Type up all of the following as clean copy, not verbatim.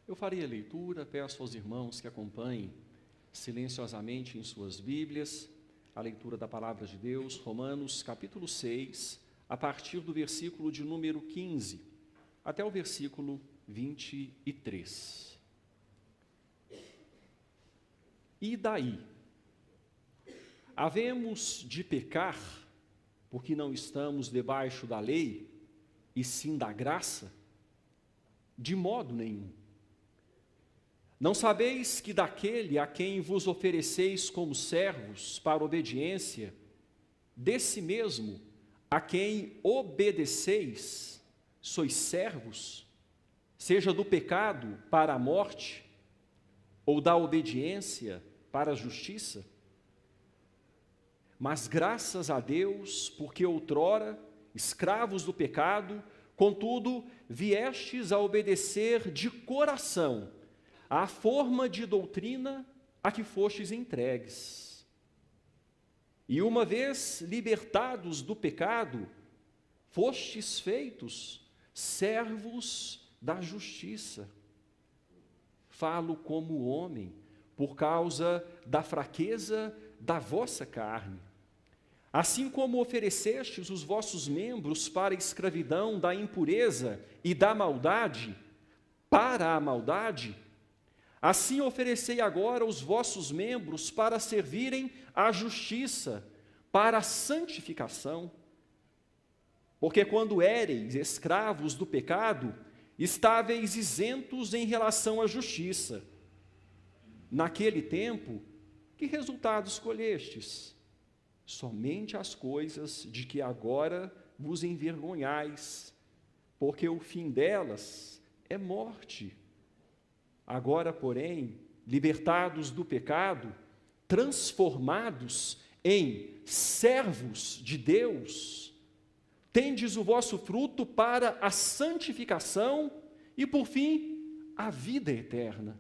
Eu farei a leitura, peço aos irmãos que acompanhem silenciosamente em suas Bíblias a leitura da Palavra de Deus, Romanos capítulo 6, a partir do versículo de número 15 até o versículo 23. E daí? Havemos de pecar porque não estamos debaixo da lei, e sim da graça? De modo nenhum. Não sabeis que daquele a quem vos ofereceis como servos para obediência, desse mesmo a quem obedeceis, sois servos, seja do pecado para a morte, ou da obediência para a justiça? Mas graças a Deus, porque outrora, escravos do pecado, contudo, viestes a obedecer de coração à forma de doutrina a que fostes entregues. E uma vez libertados do pecado, fostes feitos servos da justiça. Falo como homem, por causa da fraqueza da vossa carne. Assim como oferecestes os vossos membros para a escravidão da impureza e da maldade, para a maldade, assim oferecei agora os vossos membros para servirem à justiça, para a santificação. Porque quando éreis escravos do pecado, estáveis isentos em relação à justiça. Naquele tempo, que resultado escolhestes? Somente as coisas de que agora vos envergonhais, porque o fim delas é morte. Agora, porém, libertados do pecado, transformados em servos de Deus, tendes o vosso fruto para a santificação e, por fim, a vida eterna.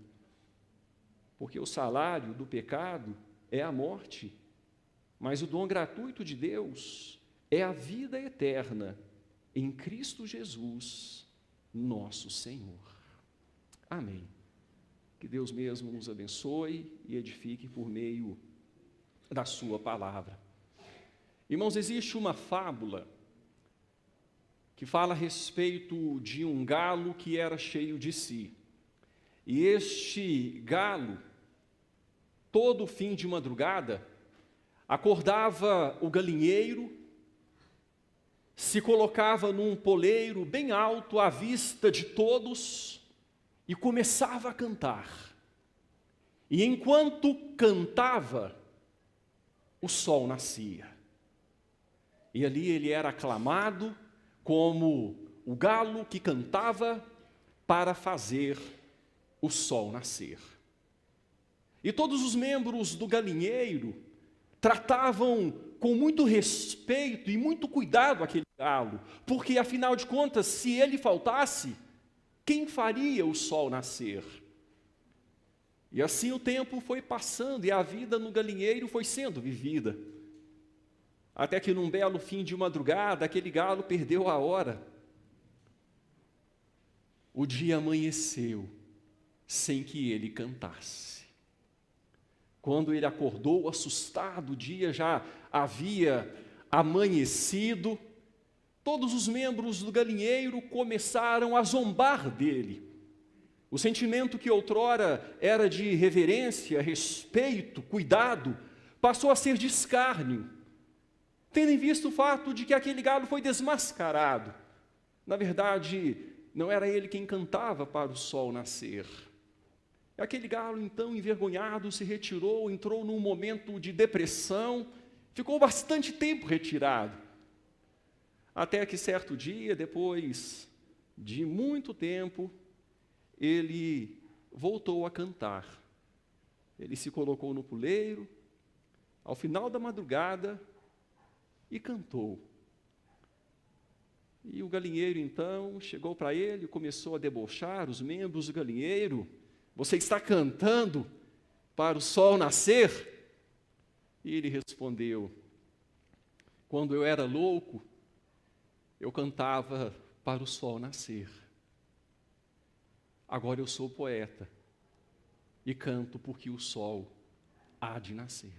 Porque o salário do pecado é a morte, mas o dom gratuito de Deus é a vida eterna em Cristo Jesus, nosso Senhor. Amém. Que Deus mesmo nos abençoe e edifique por meio da sua palavra. Irmãos, existe uma fábula que fala a respeito de um galo que era cheio de si. E este galo, todo fim de madrugada, acordava o galinheiro, se colocava num poleiro bem alto à vista de todos e começava a cantar. E enquanto cantava, o sol nascia. E ali ele era aclamado como o galo que cantava para fazer o sol nascer. E todos os membros do galinheiro tratavam com muito respeito e muito cuidado aquele galo, porque afinal de contas, se ele faltasse, quem faria o sol nascer? E assim o tempo foi passando e a vida no galinheiro foi sendo vivida. Até que num belo fim de madrugada, aquele galo perdeu a hora. O dia amanheceu sem que ele cantasse. Quando ele acordou assustado, o dia já havia amanhecido, todos os membros do galinheiro começaram a zombar dele. O sentimento que outrora era de reverência, respeito, cuidado, passou a ser de escárnio, tendo em vista o fato de que aquele galo foi desmascarado. Na verdade, não era ele quem cantava para o sol nascer. Aquele galo, então, envergonhado, se retirou, entrou num momento de depressão, ficou bastante tempo retirado. Até que certo dia, depois de muito tempo, ele voltou a cantar. Ele se colocou no puleiro, ao final da madrugada, e cantou. E o galinheiro, então, chegou para ele, começou a debochar os membros do galinheiro. Você está cantando para o sol nascer? E ele respondeu, quando eu era louco, eu cantava para o sol nascer. agora eu sou poeta e canto porque o sol há de nascer.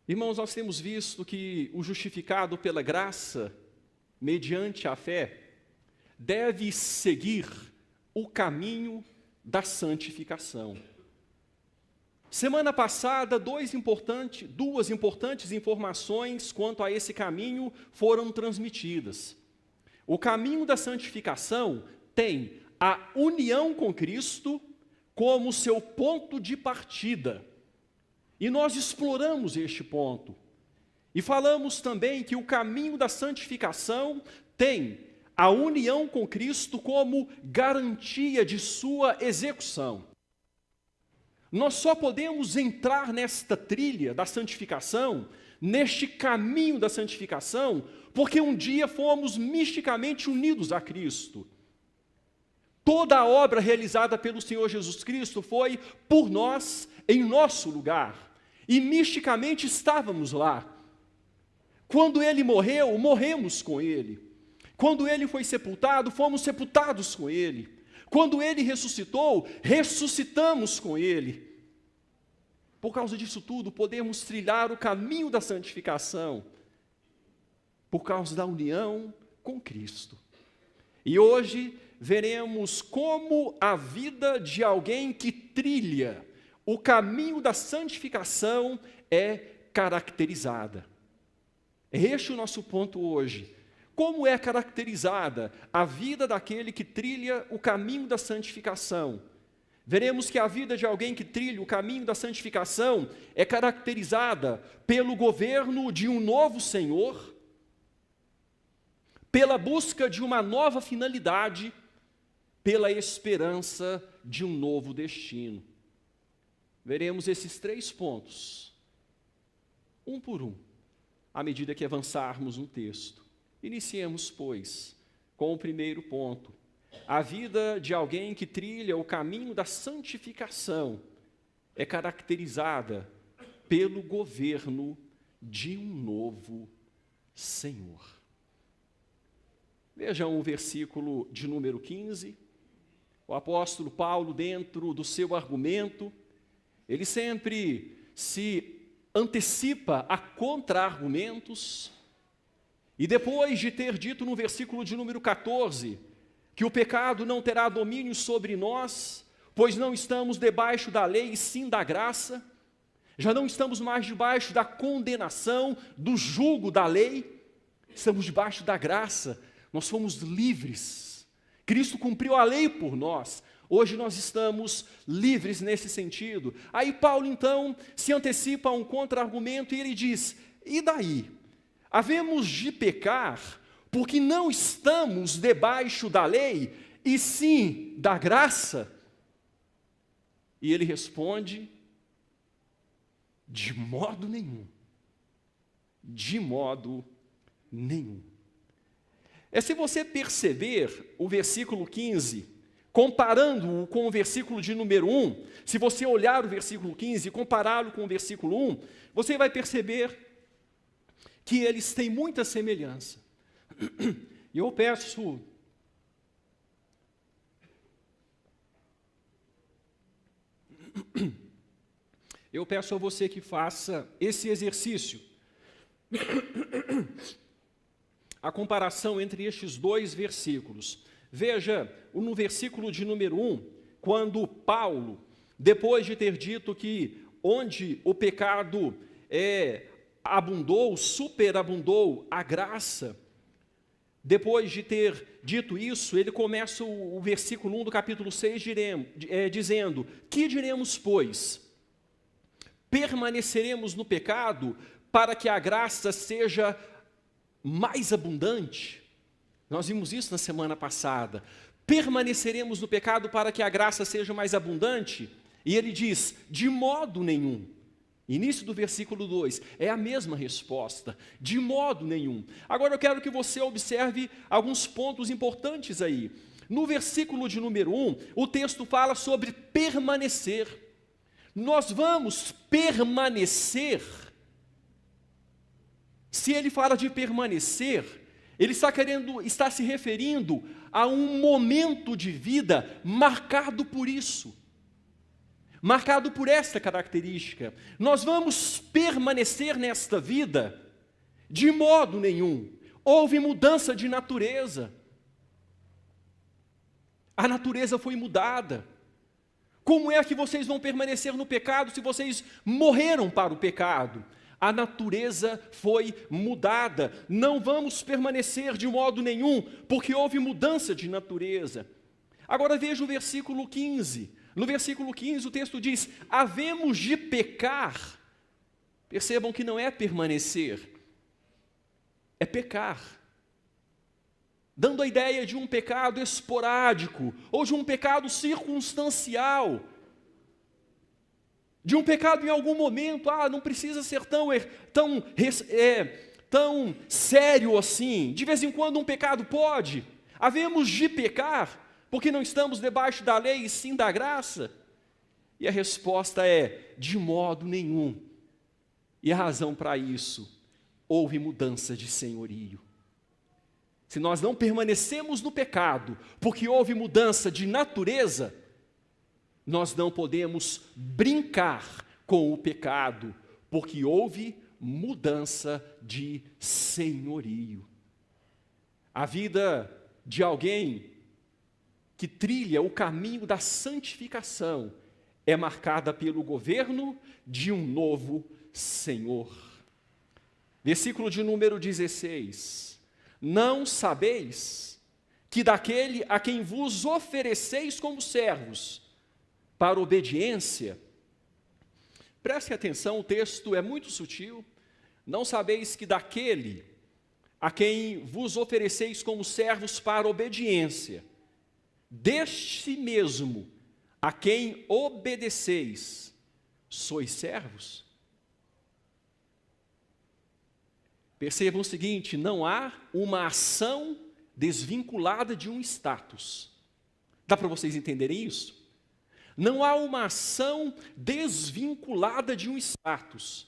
Irmãos, nós temos visto que o justificado pela graça, mediante a fé, deve seguir o caminho da santificação. Semana passada, duas importantes informações quanto a esse caminho foram transmitidas. O caminho da santificação tem a união com Cristo como seu ponto de partida. E nós exploramos este ponto. E falamos também que o caminho da santificação tem a união com Cristo como garantia de sua execução. Nós só podemos entrar nesta trilha da santificação, neste caminho da santificação, porque um dia fomos misticamente unidos a Cristo. Toda a obra realizada pelo Senhor Jesus Cristo foi por nós, em nosso lugar. E misticamente estávamos lá. Quando Ele morreu, morremos com Ele. Quando Ele foi sepultado, fomos sepultados com Ele. Quando Ele ressuscitou, ressuscitamos com Ele. Por causa disso tudo, podemos trilhar o caminho da santificação, por causa da união com Cristo. E hoje veremos como a vida de alguém que trilha o caminho da santificação é caracterizada. Este é o nosso ponto hoje. Como é caracterizada a vida daquele que trilha o caminho da santificação? Veremos que a vida de alguém que trilha o caminho da santificação é caracterizada pelo governo de um novo Senhor, pela busca de uma nova finalidade, pela esperança de um novo destino. Veremos esses 3 pontos, um por um, à medida que avançarmos no texto. Iniciemos, pois, com o primeiro ponto. A vida de alguém que trilha o caminho da santificação é caracterizada pelo governo de um novo Senhor. Vejam o versículo de número 15. O apóstolo Paulo, dentro do seu argumento, ele sempre se antecipa a contra-argumentos. E depois de ter dito no versículo de número 14, que o pecado não terá domínio sobre nós, pois não estamos debaixo da lei, e sim da graça, já não estamos mais debaixo da condenação, do jugo da lei, estamos debaixo da graça, nós fomos livres, Cristo cumpriu a lei por nós, hoje nós estamos livres nesse sentido. Aí Paulo então se antecipa a um contra-argumento e ele diz, e daí? Havemos de pecar porque não estamos debaixo da lei, e sim da graça? E ele responde, de modo nenhum. De modo nenhum. Se você perceber o versículo 15, comparando-o com o versículo de número 1, se você olhar o versículo 15 e compará-lo com o versículo 1, você vai perceber que eles têm muita semelhança. E eu peço a você que faça esse exercício, a comparação entre estes 2 versículos. Veja, no versículo de número 1, quando Paulo, depois de ter dito que onde o pecado abundou, superabundou a graça, depois de ter dito isso, ele começa o versículo 1 do capítulo 6 dizendo, que diremos, pois? Permaneceremos no pecado para que a graça seja mais abundante? Nós vimos isso na semana passada. Permaneceremos no pecado para que a graça seja mais abundante? E ele diz, de modo nenhum. Início do versículo 2, é a mesma resposta, de modo nenhum. Agora eu quero que você observe alguns pontos importantes aí. No versículo de número 1, o texto fala sobre permanecer. Nós vamos permanecer. Se ele fala de permanecer, Ele está se referindo a um momento de vida marcado por isso, marcado por esta característica. Nós vamos permanecer nesta vida de modo nenhum. Houve mudança de natureza. A natureza foi mudada. Como é que vocês vão permanecer no pecado se vocês morreram para o pecado? A natureza foi mudada. Não vamos permanecer de modo nenhum, porque houve mudança de natureza. Agora veja o versículo 15. No versículo 15 o texto diz: havemos de pecar. Percebam que não é permanecer, é pecar. Dando a ideia de um pecado esporádico, ou de um pecado circunstancial, de um pecado em algum momento, não precisa ser tão sério assim. De vez em quando um pecado pode. Havemos de pecar, porque não estamos debaixo da lei e sim da graça? E a resposta é: de modo nenhum. E a razão para isso: houve mudança de senhorio. Se nós não permanecemos no pecado, porque houve mudança de natureza, nós não podemos brincar com o pecado, porque houve mudança de senhorio. A vida de alguém que trilha o caminho da santificação é marcada pelo governo de um novo Senhor. Versículo de número 16. Não sabeis que daquele a quem vos ofereceis como servos para obediência, preste atenção, o texto é muito sutil. Não sabeis que daquele a quem vos ofereceis como servos para obediência, deste mesmo a quem obedeceis, sois servos? Percebam o seguinte: não há uma ação desvinculada de um status. Dá para vocês entenderem isso? Não há uma ação desvinculada de um status.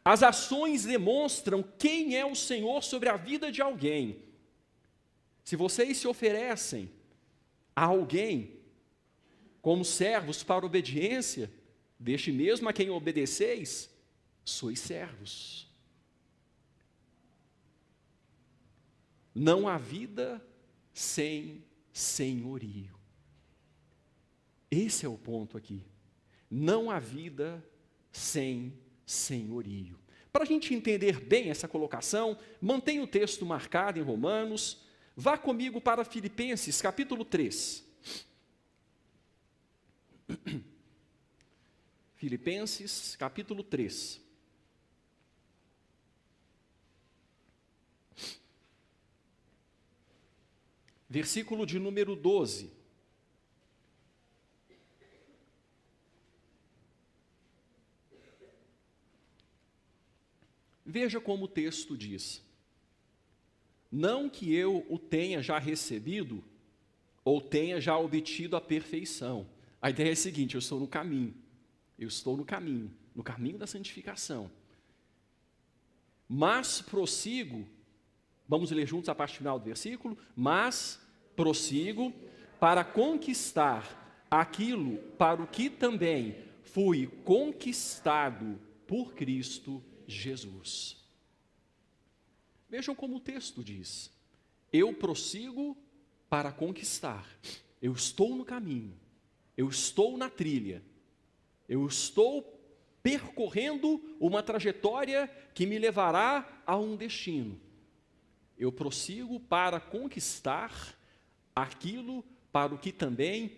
As ações demonstram quem é o Senhor sobre a vida de alguém. Se vocês se oferecem a alguém como servos para obediência, deste mesmo a quem obedeceis, sois servos. Não há vida sem senhorio. Esse é o ponto aqui. Não há vida sem senhorio. Para a gente entender bem essa colocação, mantenha o texto marcado em Romanos. Vá comigo para Filipenses, capítulo 3. Filipenses, capítulo 3. Versículo de número 12. Veja como o texto diz: não que eu o tenha já recebido, ou tenha já obtido a perfeição. A ideia é a seguinte: eu estou no caminho, no caminho da santificação. Mas prossigo, vamos ler juntos a parte final do versículo, mas prossigo para conquistar aquilo para o que também fui conquistado por Cristo Jesus. Vejam como o texto diz: eu prossigo para conquistar, eu estou no caminho, eu estou na trilha, eu estou percorrendo uma trajetória que me levará a um destino. Eu prossigo para conquistar aquilo para o que também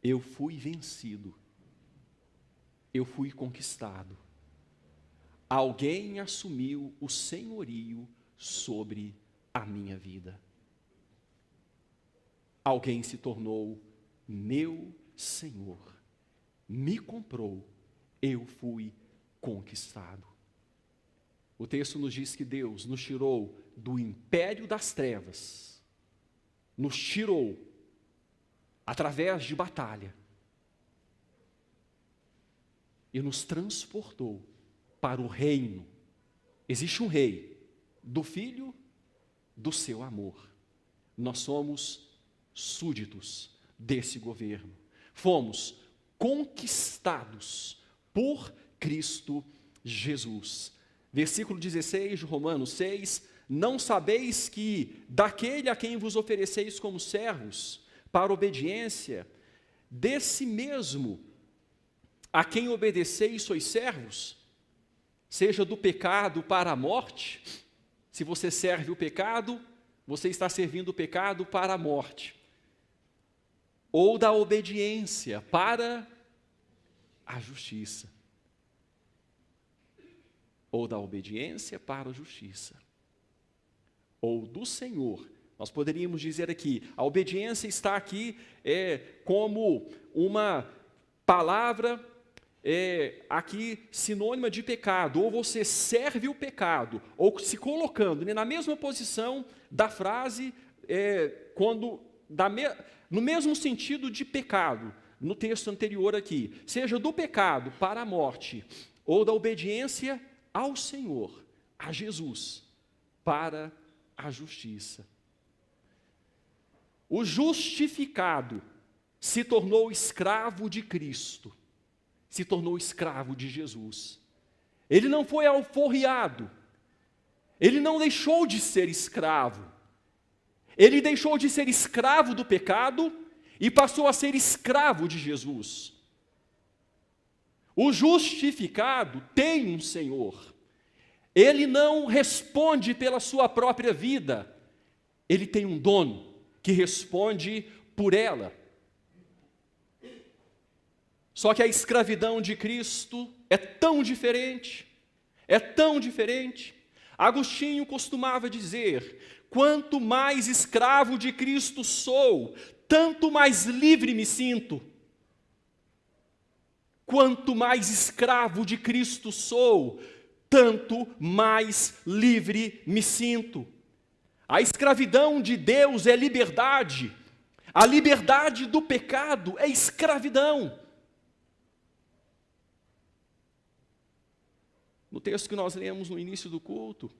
eu fui vencido. Eu fui conquistado. Alguém assumiu o senhorio sobre a minha vida. Alguém se tornou meu Senhor. Me comprou. Eu fui conquistado. O texto nos diz que Deus nos tirou do império das trevas. Nos tirou através de batalha. E nos transportou para o reino. Existe um rei, do Filho, do seu amor. Nós somos súditos desse governo. Fomos conquistados por Cristo Jesus. Versículo 16 de Romanos 6, não sabeis que daquele a quem vos ofereceis como servos, para obediência, desse mesmo a quem obedeceis sois servos, seja do pecado para a morte. Se você serve o pecado, você está servindo o pecado para a morte, ou da obediência para a justiça, ou da obediência para a justiça, ou do Senhor. Nós poderíamos dizer aqui, a obediência está aqui como uma palavra aqui sinônima de pecado, ou você serve o pecado, ou se colocando na mesma posição da frase, no mesmo sentido de pecado, no texto anterior aqui, seja do pecado para a morte, ou da obediência ao Senhor, a Jesus, para a justiça. O justificado se tornou escravo de Cristo, se tornou escravo de Jesus. Ele não foi alforriado, ele não deixou de ser escravo, ele deixou de ser escravo do pecado e passou a ser escravo de Jesus. O justificado tem um Senhor, ele não responde pela sua própria vida, ele tem um dono que responde por ela. Só que a escravidão de Cristo é tão diferente, Agostinho costumava dizer, quanto mais escravo de Cristo sou, tanto mais livre me sinto. Quanto mais escravo de Cristo sou, tanto mais livre me sinto. A escravidão de Deus é liberdade, a liberdade do pecado é escravidão. No texto que nós lemos no início do culto,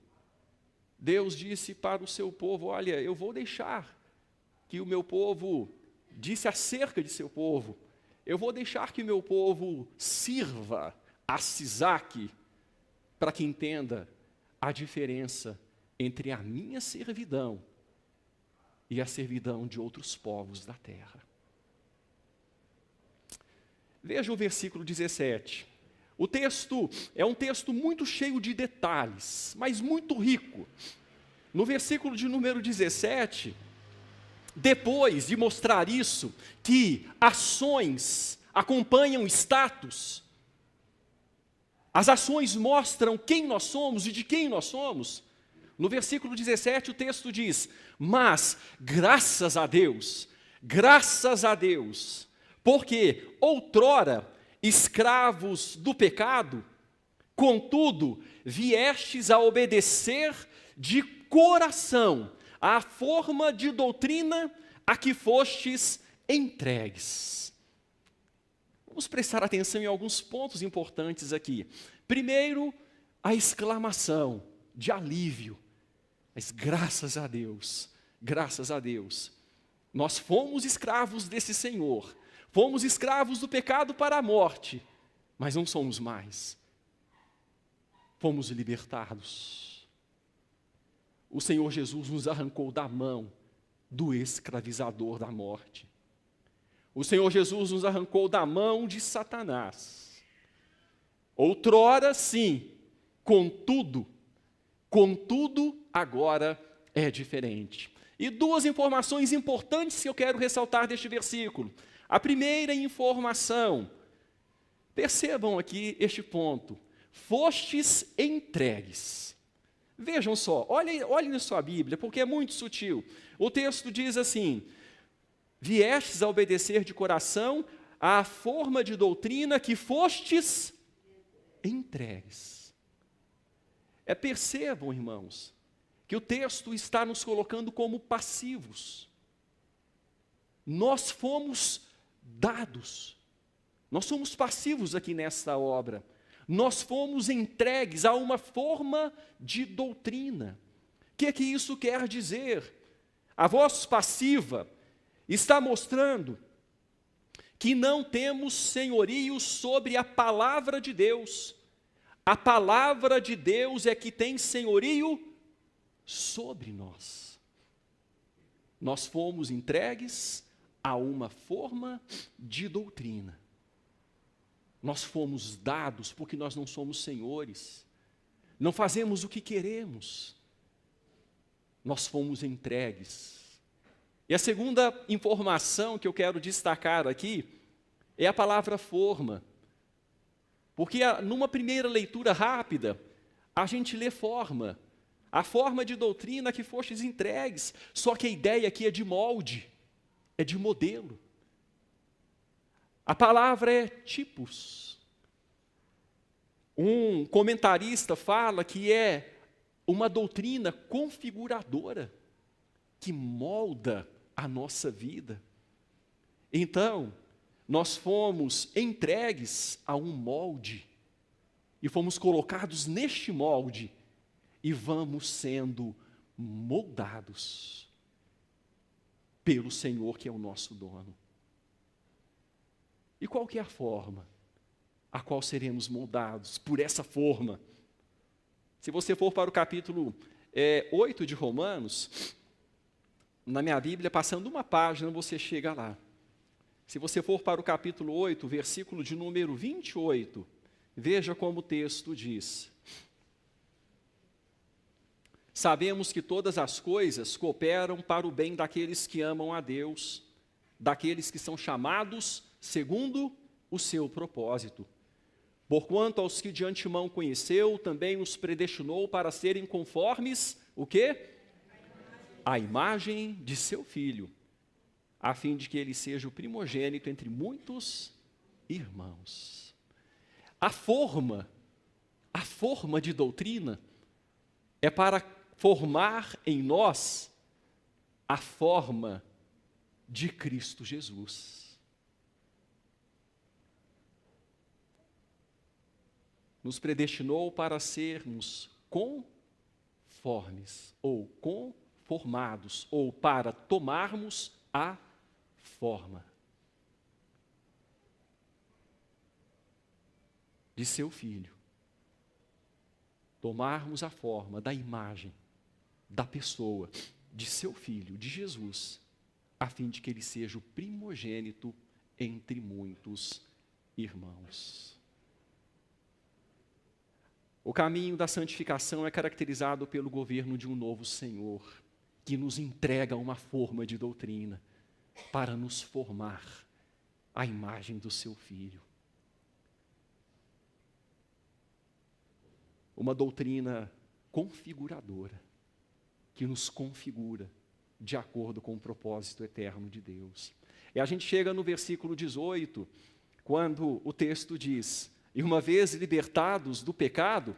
Deus disse para o seu povo, olha, eu vou deixar que o meu povo, disse acerca de seu povo, eu vou deixar que o meu povo sirva a Sisaque, para que entenda a diferença entre a minha servidão e a servidão de outros povos da terra. Veja o versículo 17. O texto é um texto muito cheio de detalhes, mas muito rico. No versículo de número 17, depois de mostrar isso, que ações acompanham status, as ações mostram quem nós somos e de quem nós somos. No versículo 17 o texto diz, mas graças a Deus, porque outrora escravos do pecado, contudo, viestes a obedecer de coração à forma de doutrina a que fostes entregues. Vamos prestar atenção em alguns pontos importantes aqui. Primeiro, a exclamação de alívio. Mas graças a Deus, nós fomos escravos desse Senhor, fomos escravos do pecado para a morte, mas não somos mais. Fomos libertados. O Senhor Jesus nos arrancou da mão do escravizador da morte. O Senhor Jesus nos arrancou da mão de Satanás. Outrora, sim, contudo, agora é diferente. E duas informações importantes que eu quero ressaltar deste versículo. A primeira informação, percebam aqui este ponto, fostes entregues. Vejam só, olhem na sua Bíblia, porque é muito sutil. O texto diz assim, viestes a obedecer de coração à forma de doutrina que fostes entregues. Percebam, irmãos, que o texto está nos colocando como passivos. Nós fomos dados, nós somos passivos aqui nesta obra, nós fomos entregues a uma forma de doutrina. que isso quer dizer? A voz passiva está mostrando que não temos senhorio sobre a palavra de Deus. A palavra de Deus é que tem senhorio sobre nós. Nós fomos entregues a uma forma de doutrina. Nós fomos dados porque nós não somos senhores. Não fazemos o que queremos. Nós fomos entregues. E a segunda informação que eu quero destacar aqui é a palavra forma. Porque numa primeira leitura rápida, a gente lê forma. A forma de doutrina que fostes entregues. Só que a ideia aqui é de molde, é de modelo. A palavra é tipos. Um comentarista fala que é uma doutrina configuradora, que molda a nossa vida. Então, nós fomos entregues a um molde, e fomos colocados neste molde, e vamos sendo moldados pelo Senhor, que é o nosso dono. E qual que é a forma a qual seremos moldados? Por essa forma. Se você for para o capítulo 8 de Romanos, na minha Bíblia, passando uma página, você chega lá. Se você for para o capítulo 8, versículo de número 28, veja como o texto diz. Sabemos que todas as coisas cooperam para o bem daqueles que amam a Deus, daqueles que são chamados segundo o seu propósito. Porquanto aos que de antemão conheceu, também os predestinou para serem conformes, o quê? A imagem de seu Filho, a fim de que ele seja o primogênito entre muitos irmãos. A forma de doutrina é para formar em nós a forma de Cristo Jesus. Nos predestinou para sermos conformes, ou conformados, ou para tomarmos a forma de seu Filho. Tomarmos a forma da imagem, da pessoa, de seu Filho, de Jesus, a fim de que ele seja o primogênito entre muitos irmãos. O caminho da santificação é caracterizado pelo governo de um novo Senhor, que nos entrega uma forma de doutrina para nos formar à imagem do seu Filho. Uma doutrina configuradora, que nos configura de acordo com o propósito eterno de Deus. E a gente chega no versículo 18, quando o texto diz: e uma vez libertados do pecado,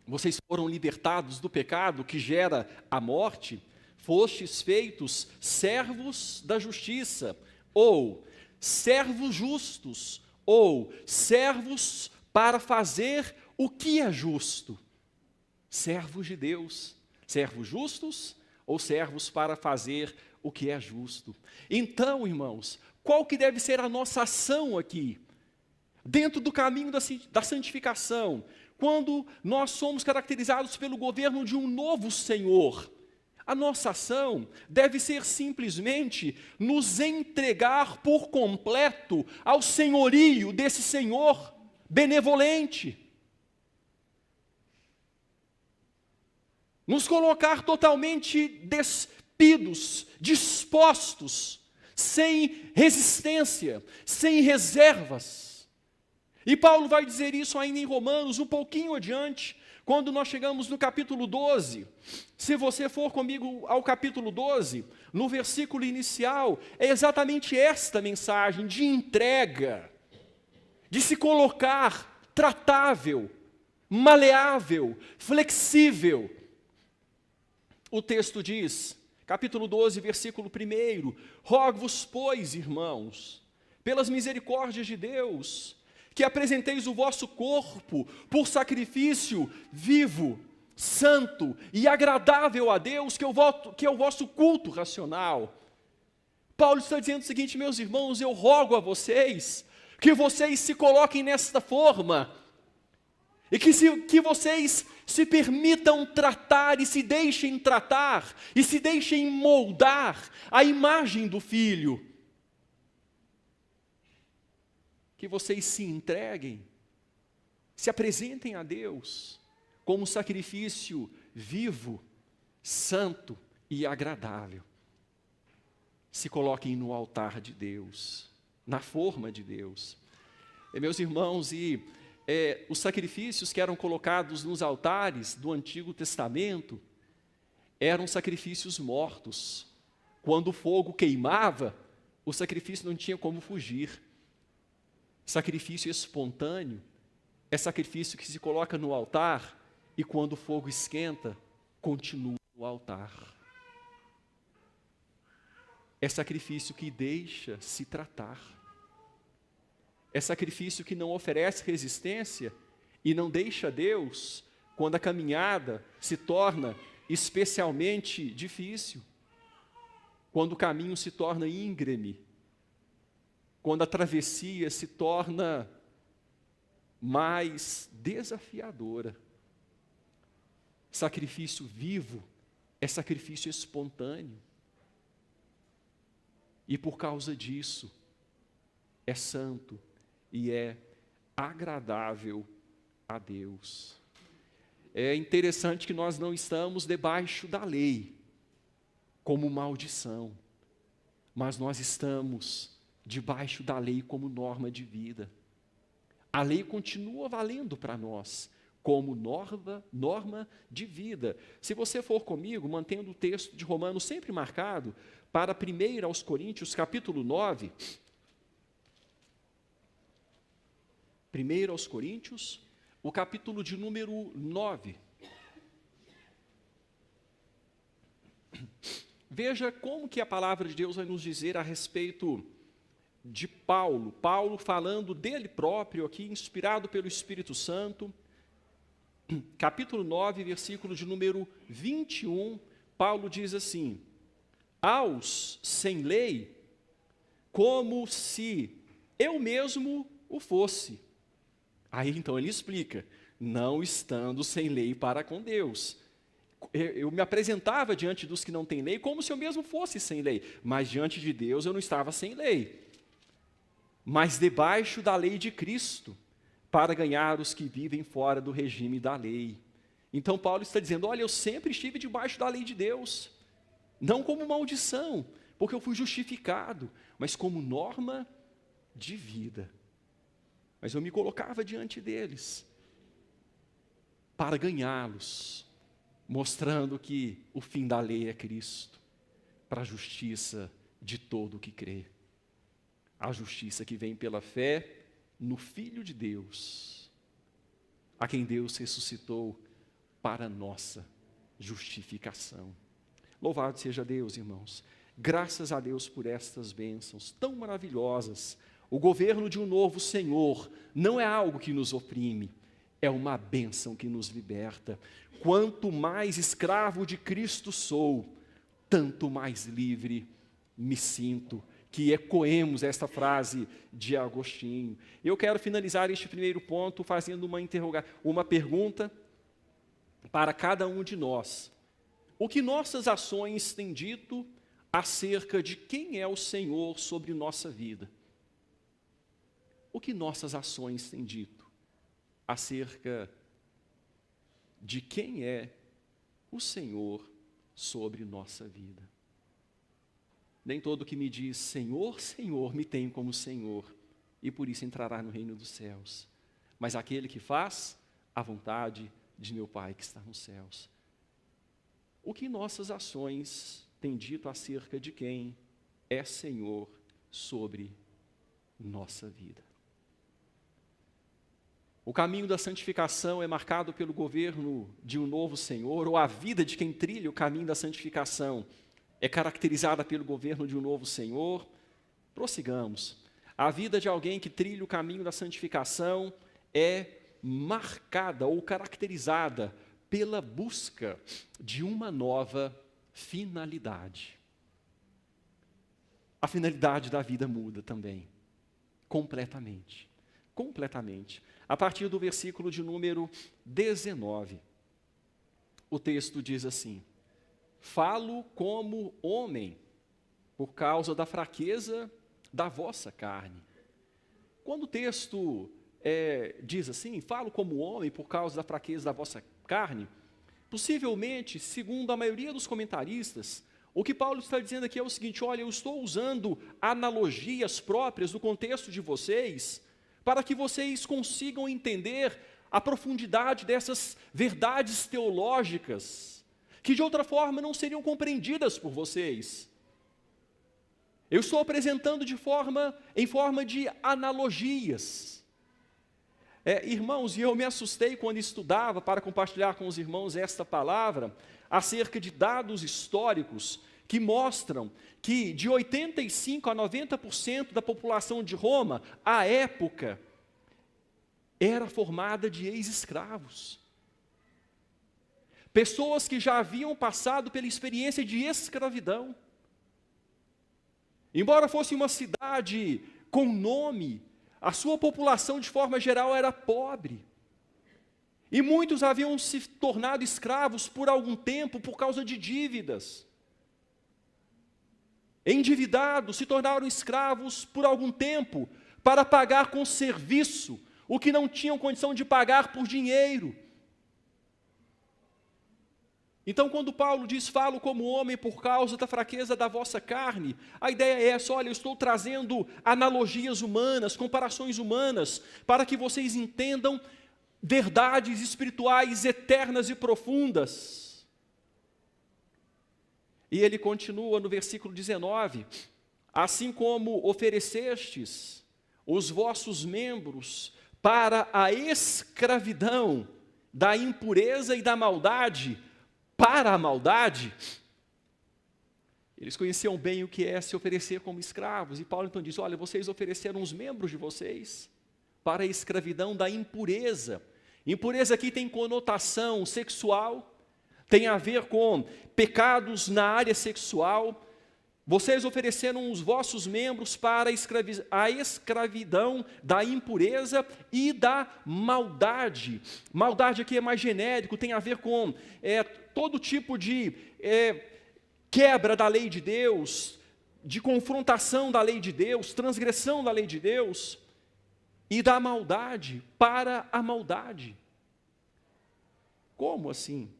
vocês foram libertados do pecado que gera a morte, fostes feitos servos da justiça, ou servos justos, ou servos para fazer o que é justo. Servos de Deus, servos justos ou servos para fazer o que é justo. Então, irmãos, qual que deve ser a nossa ação aqui? Dentro do caminho da santificação, quando nós somos caracterizados pelo governo de um novo Senhor, a nossa ação deve ser simplesmente nos entregar por completo ao senhorio desse Senhor benevolente. Nos colocar totalmente despidos, dispostos, sem resistência, sem reservas. E Paulo vai dizer isso ainda em Romanos, um pouquinho adiante, quando nós chegamos no capítulo 12. Se você for comigo ao capítulo 12, no versículo inicial, é exatamente esta mensagem de entrega, de se colocar tratável, maleável, flexível. O texto diz, capítulo 12, versículo 1, rogo-vos, pois, irmãos, pelas misericórdias de Deus, que apresenteis o vosso corpo por sacrifício vivo, santo e agradável a Deus, que é o vosso culto racional. Paulo está dizendo o seguinte: meus irmãos, eu rogo a vocês que vocês se coloquem nesta forma, e que vocês se permitam tratar e se deixem tratar, e se deixem moldar a imagem do Filho. Que vocês se entreguem, se apresentem a Deus como um sacrifício vivo, santo e agradável. Se coloquem no altar de Deus, na forma de Deus. Meus irmãos, os sacrifícios que eram colocados nos altares do Antigo Testamento eram sacrifícios mortos. Quando o fogo queimava, o sacrifício não tinha como fugir. Sacrifício espontâneo é sacrifício que se coloca no altar e quando o fogo esquenta, continua no altar. É sacrifício que deixa se tratar. É sacrifício que não oferece resistência e não deixa Deus quando a caminhada se torna especialmente difícil, quando o caminho se torna íngreme, quando a travessia se torna mais desafiadora. Sacrifício vivo é sacrifício espontâneo. E por causa disso, é santo e é agradável a Deus. É interessante que nós não estamos debaixo da lei, como maldição, mas nós estamos debaixo da lei como norma de vida. A lei continua valendo para nós, como norma de vida. Se você for comigo, mantendo o texto de Romanos sempre marcado, para 1 aos Coríntios, capítulo 9. 1 aos Coríntios, o capítulo de número 9. Veja como que a palavra de Deus vai nos dizer a respeito de Paulo. Paulo falando dele próprio aqui, inspirado pelo Espírito Santo. Capítulo 9, versículo de número 21, Paulo diz assim: aos sem lei, como se eu mesmo o fosse. Aí então ele explica: não estando sem lei para com Deus. Eu me apresentava diante dos que não têm lei como se eu mesmo fosse sem lei, mas diante de Deus eu não estava sem lei, mas debaixo da lei de Cristo, para ganhar os que vivem fora do regime da lei. Então Paulo está dizendo: olha, eu sempre estive debaixo da lei de Deus, não como maldição, porque eu fui justificado, mas como norma de vida. Mas eu me colocava diante deles para ganhá-los, mostrando que o fim da lei é Cristo, para a justiça de todo o que crê. A justiça que vem pela fé no Filho de Deus, a quem Deus ressuscitou para a nossa justificação. Louvado seja Deus, irmãos. Graças a Deus por estas bênçãos tão maravilhosas. O governo de um novo Senhor não é algo que nos oprime, é uma bênção que nos liberta. Quanto mais escravo de Cristo sou, tanto mais livre me sinto. Que ecoemos esta frase de Agostinho. Eu quero finalizar este primeiro ponto fazendo uma pergunta para cada um de nós. O que nossas ações têm dito acerca de quem é o Senhor sobre nossa vida? O que nossas ações têm dito acerca de quem é o Senhor sobre nossa vida? Nem todo que me diz Senhor, Senhor, me tem como Senhor, e por isso entrará no reino dos céus. Mas aquele que faz a vontade de meu Pai que está nos céus. O que nossas ações têm dito acerca de quem é Senhor sobre nossa vida? O caminho da santificação é marcado pelo governo de um novo Senhor, ou a vida de quem trilha o caminho da santificação é caracterizada pelo governo de um novo Senhor? Prossigamos. A vida de alguém que trilha o caminho da santificação é marcada ou caracterizada pela busca de uma nova finalidade. A finalidade da vida muda também, completamente. Completamente. A partir do versículo de número 19, o texto diz assim: falo como homem, por causa da fraqueza da vossa carne. Quando o texto diz assim, falo como homem por causa da fraqueza da vossa carne, possivelmente, segundo a maioria dos comentaristas, o que Paulo está dizendo aqui é o seguinte: olha, eu estou usando analogias próprias do contexto de vocês, para que vocês consigam entender a profundidade dessas verdades teológicas, que de outra forma não seriam compreendidas por vocês. Eu estou apresentando em forma de analogias. Irmãos, e eu me assustei quando estudava para compartilhar com os irmãos esta palavra, acerca de dados históricos que mostram que de 85% a 90% da população de Roma, à época, era formada de ex-escravos. Pessoas que já haviam passado pela experiência de escravidão. Embora fosse uma cidade com nome, a sua população de forma geral era pobre. E muitos haviam se tornado escravos por algum tempo por causa de dívidas. Endividados, se tornaram escravos por algum tempo para pagar com serviço o que não tinham condição de pagar por dinheiro. Então, quando Paulo diz, falo como homem por causa da fraqueza da vossa carne, a ideia é essa: olha, eu estou trazendo analogias humanas, comparações humanas, para que vocês entendam verdades espirituais eternas e profundas. E ele continua no versículo 19, assim como oferecestes os vossos membros para a escravidão da impureza e da maldade, para a maldade. Eles conheciam bem o que é se oferecer como escravos, e Paulo então diz, olha, vocês ofereceram os membros de vocês para a escravidão da impureza. Impureza aqui tem conotação sexual, tem a ver com pecados na área sexual. Vocês ofereceram os vossos membros para a escravidão da impureza e da maldade. Maldade aqui é mais genérico, tem a ver com todo tipo de quebra da lei de Deus, de confrontação da lei de Deus, transgressão da lei de Deus, e da maldade para a maldade. Como assim?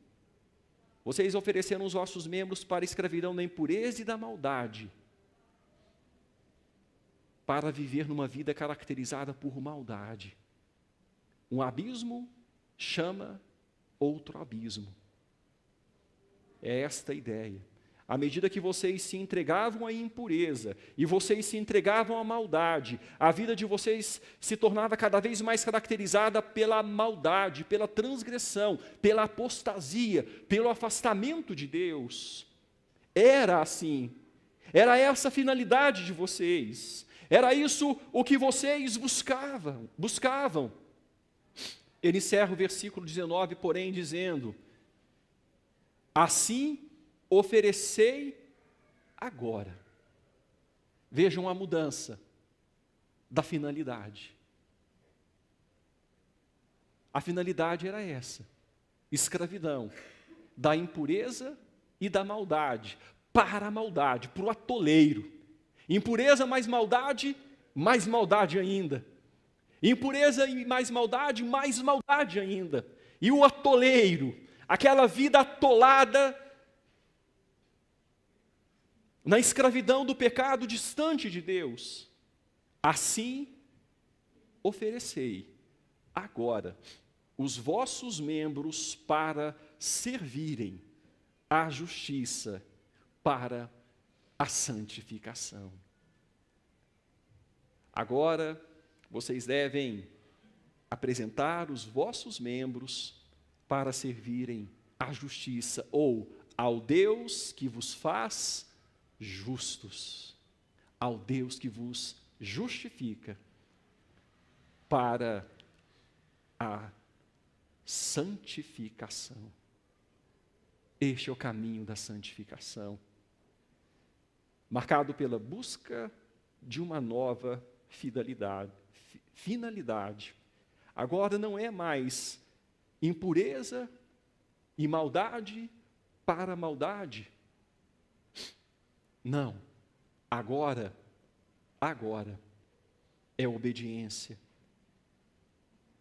Vocês ofereceram os vossos membros para a escravidão da impureza e da maldade, para viver numa vida caracterizada por maldade. Um abismo chama outro abismo. É esta a ideia. À medida que vocês se entregavam à impureza e vocês se entregavam à maldade, a vida de vocês se tornava cada vez mais caracterizada pela maldade, pela transgressão, pela apostasia, pelo afastamento de Deus. Era assim. Era essa a finalidade de vocês. Era isso o que vocês buscavam. Ele encerra o versículo 19, porém, dizendo: assim oferecei agora. Vejam a mudança da finalidade. A finalidade era essa: escravidão da impureza e da maldade, para a maldade, para o atoleiro. Impureza mais maldade ainda. Impureza e mais maldade ainda. E o atoleiro, aquela vida atolada na escravidão do pecado, distante de Deus. Assim oferecei agora os vossos membros para servirem à justiça, para a santificação. Agora vocês devem apresentar os vossos membros para servirem à justiça, ou ao Deus que vos faz justos, ao Deus que vos justifica, para a santificação. Este é o caminho da santificação, marcado pela busca de uma nova finalidade. Agora não é mais impureza e maldade para maldade. Não. Agora é obediência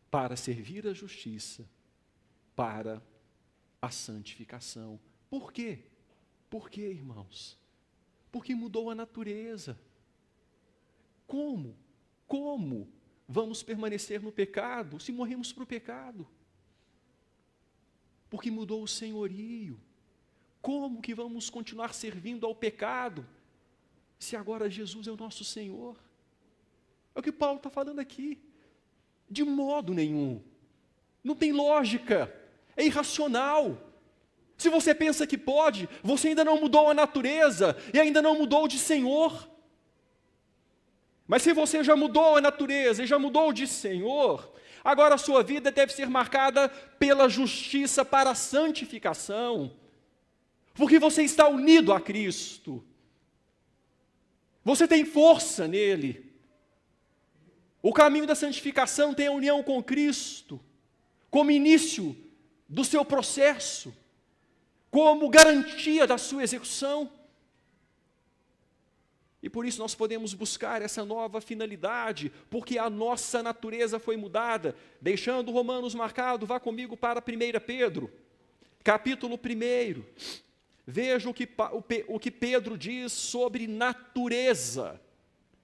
para servir a justiça, para a santificação. Por quê? Por quê, irmãos? Porque mudou a natureza. Como vamos permanecer no pecado se morremos para o pecado? Porque mudou o senhorio. Como que vamos continuar servindo ao pecado se agora Jesus é o nosso Senhor? É o que Paulo está falando aqui. De modo nenhum. Não tem lógica. É irracional. Se você pensa que pode, você ainda não mudou a natureza e ainda não mudou de Senhor. Mas se você já mudou a natureza e já mudou de Senhor, agora a sua vida deve ser marcada pela justiça para a santificação, porque você está unido a Cristo. Você tem força nele. O caminho da santificação tem a união com Cristo, como início do seu processo, como garantia da sua execução. E por isso nós podemos buscar essa nova finalidade, porque a nossa natureza foi mudada. Deixando Romanos marcado, vá comigo para 1 Pedro, capítulo 1. Veja o que Pedro diz sobre natureza.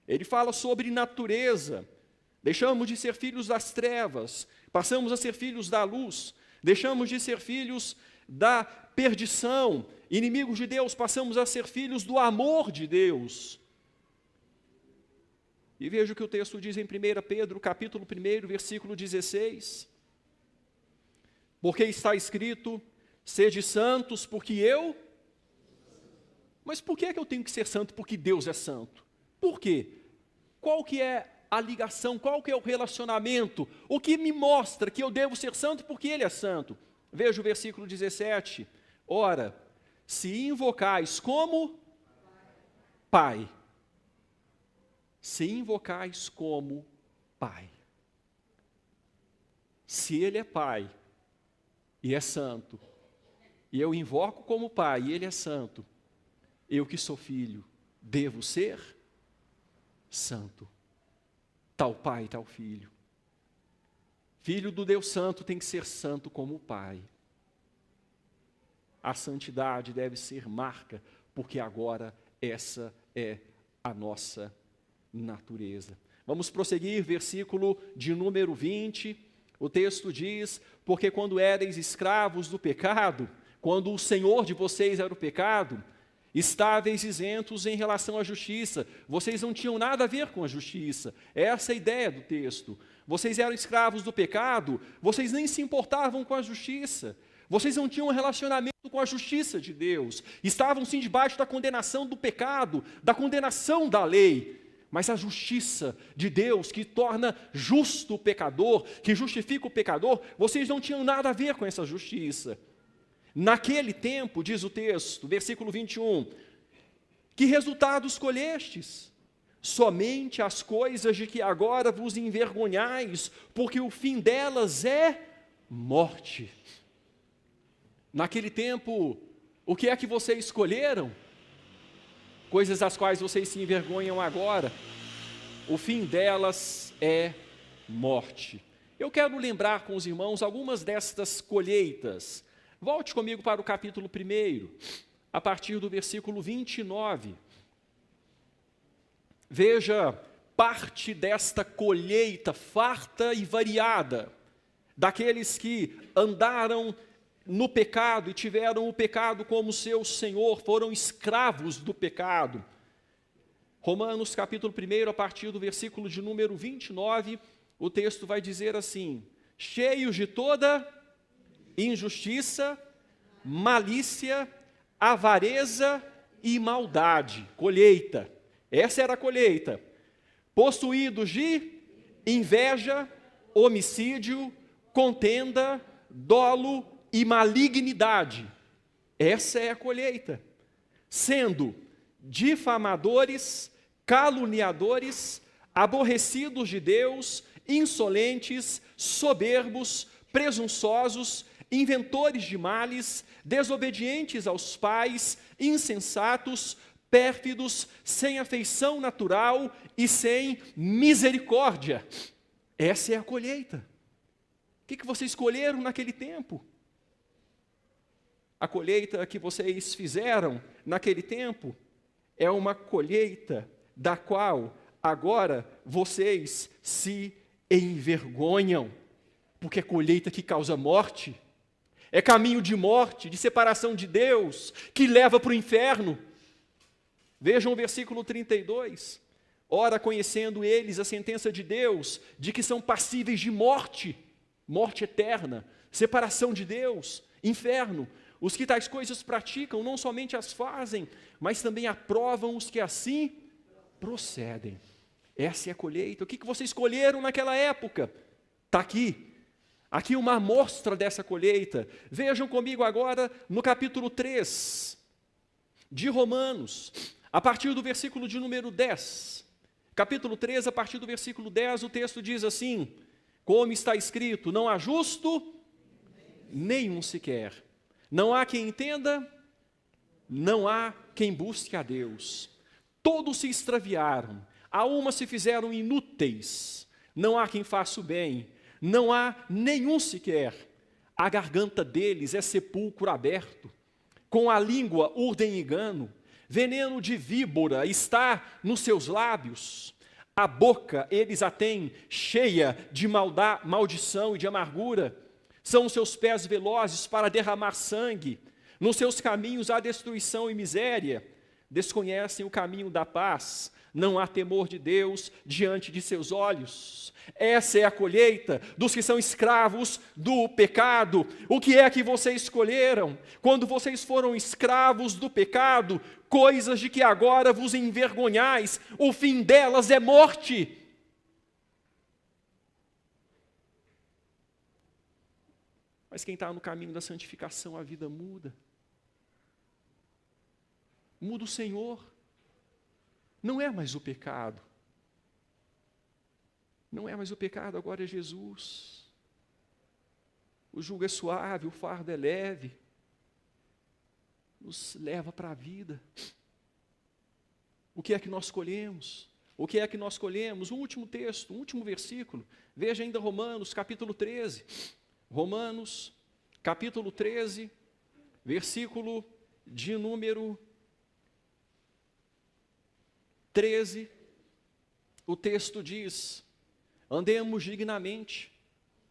Ele fala sobre natureza. Deixamos de ser filhos das trevas, passamos a ser filhos da luz. Deixamos de ser filhos da perdição, inimigos de Deus, passamos a ser filhos do amor de Deus. E veja o que o texto diz em 1 Pedro, capítulo 1, versículo 16. Porque está escrito, sede santos, porque eu... Mas por que é que eu tenho que ser santo? Porque Deus é santo. Por quê? Qual que é a ligação? Qual que é o relacionamento? O que me mostra que eu devo ser santo porque Ele é santo? Veja o versículo 17. Ora, se invocais como Pai. Se invocais como Pai. Se Ele é Pai e é santo, e eu invoco como Pai e Ele é santo, eu que sou filho, devo ser santo. Tal pai, tal filho. Filho do Deus Santo tem que ser santo como o Pai. A santidade deve ser marca, porque agora essa é a nossa natureza. Vamos prosseguir, versículo de número 20. O texto diz, porque quando éreis escravos do pecado, quando o Senhor de vocês era o pecado, estáveis isentos em relação à justiça. Vocês não tinham nada a ver com a justiça. Essa é a ideia do texto. Vocês eram escravos do pecado, vocês nem se importavam com a justiça. Vocês não tinham um relacionamento com a justiça de Deus. Estavam sim debaixo da condenação do pecado, da condenação da lei. Mas a justiça de Deus, que torna justo o pecador, que justifica o pecador, vocês não tinham nada a ver com essa justiça. Naquele tempo, diz o texto, versículo 21, que resultados colhestes? Somente as coisas de que agora vos envergonhais, porque o fim delas é morte. Naquele tempo, o que é que vocês escolheram? Coisas das quais vocês se envergonham agora. O fim delas é morte. Eu quero lembrar com os irmãos algumas destas colheitas. Volte comigo para o capítulo 1, a partir do versículo 29. Veja parte desta colheita farta e variada, daqueles que andaram no pecado e tiveram o pecado como seu senhor, foram escravos do pecado. Romanos capítulo 1, a partir do versículo de número 29, o texto vai dizer assim, cheios de toda injustiça, malícia, avareza e maldade. Colheita. Essa era a colheita. Possuídos de inveja, homicídio, contenda, dolo e malignidade. Essa é a colheita. Sendo difamadores, caluniadores, aborrecidos de Deus, insolentes, soberbos, presunçosos, inventores de males, desobedientes aos pais, insensatos, pérfidos, sem afeição natural e sem misericórdia. Essa é a colheita. O que vocês escolheram naquele tempo? A colheita que vocês fizeram naquele tempo é uma colheita da qual agora vocês se envergonham, porque é colheita que causa morte, é caminho de morte, de separação de Deus, que leva para o inferno. Vejam o versículo 32. Ora, conhecendo eles a sentença de Deus, de que são passíveis de morte, morte eterna, separação de Deus, inferno, os que tais coisas praticam, não somente as fazem, mas também aprovam os que assim procedem. Essa é a colheita. O que vocês escolheram naquela época? Está aqui. Aqui uma amostra dessa colheita. Vejam comigo agora no capítulo 3 de Romanos, a partir do versículo de número 10. Capítulo 3, a partir do versículo 10, o texto diz assim: como está escrito, não há justo nenhum sequer. Não há quem entenda, não há quem busque a Deus. Todos se extraviaram, a uma se fizeram inúteis. Não há quem faça o bem, não há nenhum sequer. A garganta deles é sepulcro aberto, com a língua urdem engano, veneno de víbora está nos seus lábios. A boca eles a têm cheia de maldição e de amargura. São os seus pés velozes para derramar sangue. Nos seus caminhos há destruição e miséria. Desconhecem o caminho da paz. Não há temor de Deus diante de seus olhos. Essa é a colheita dos que são escravos do pecado. O que é que vocês escolheram? Quando vocês foram escravos do pecado, coisas de que agora vos envergonhais, o fim delas é morte. Mas quem está no caminho da santificação, a vida muda. Muda o Senhor. Não é mais o pecado. Não é mais o pecado, agora é Jesus. O jugo é suave, o fardo é leve. Nos leva para a vida. O que é que nós escolhemos? O que é que nós escolhemos? Um último texto, um último versículo. Veja ainda Romanos, capítulo 13. Romanos, capítulo 13, versículo de número 13, o texto diz: andemos dignamente,